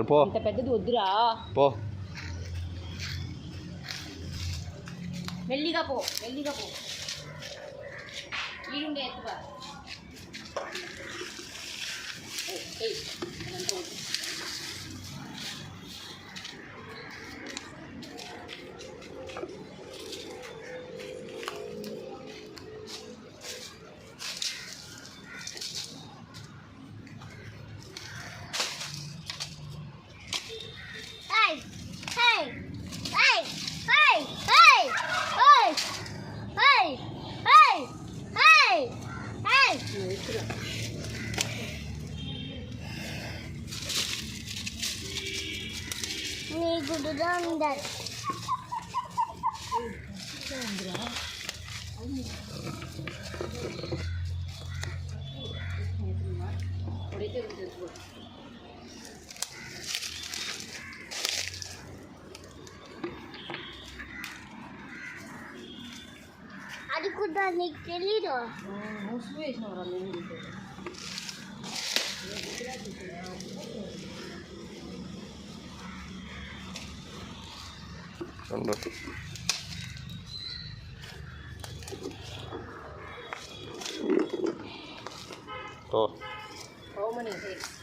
పో ఇంత పెద్దది వద్దురా. పో మెల్లిగా పో ఈడుండే ఎత్తుగా. అది కూడా నీకు తెలీదు. ముసుగు వేసినవరా నేను Oh. How many eggs?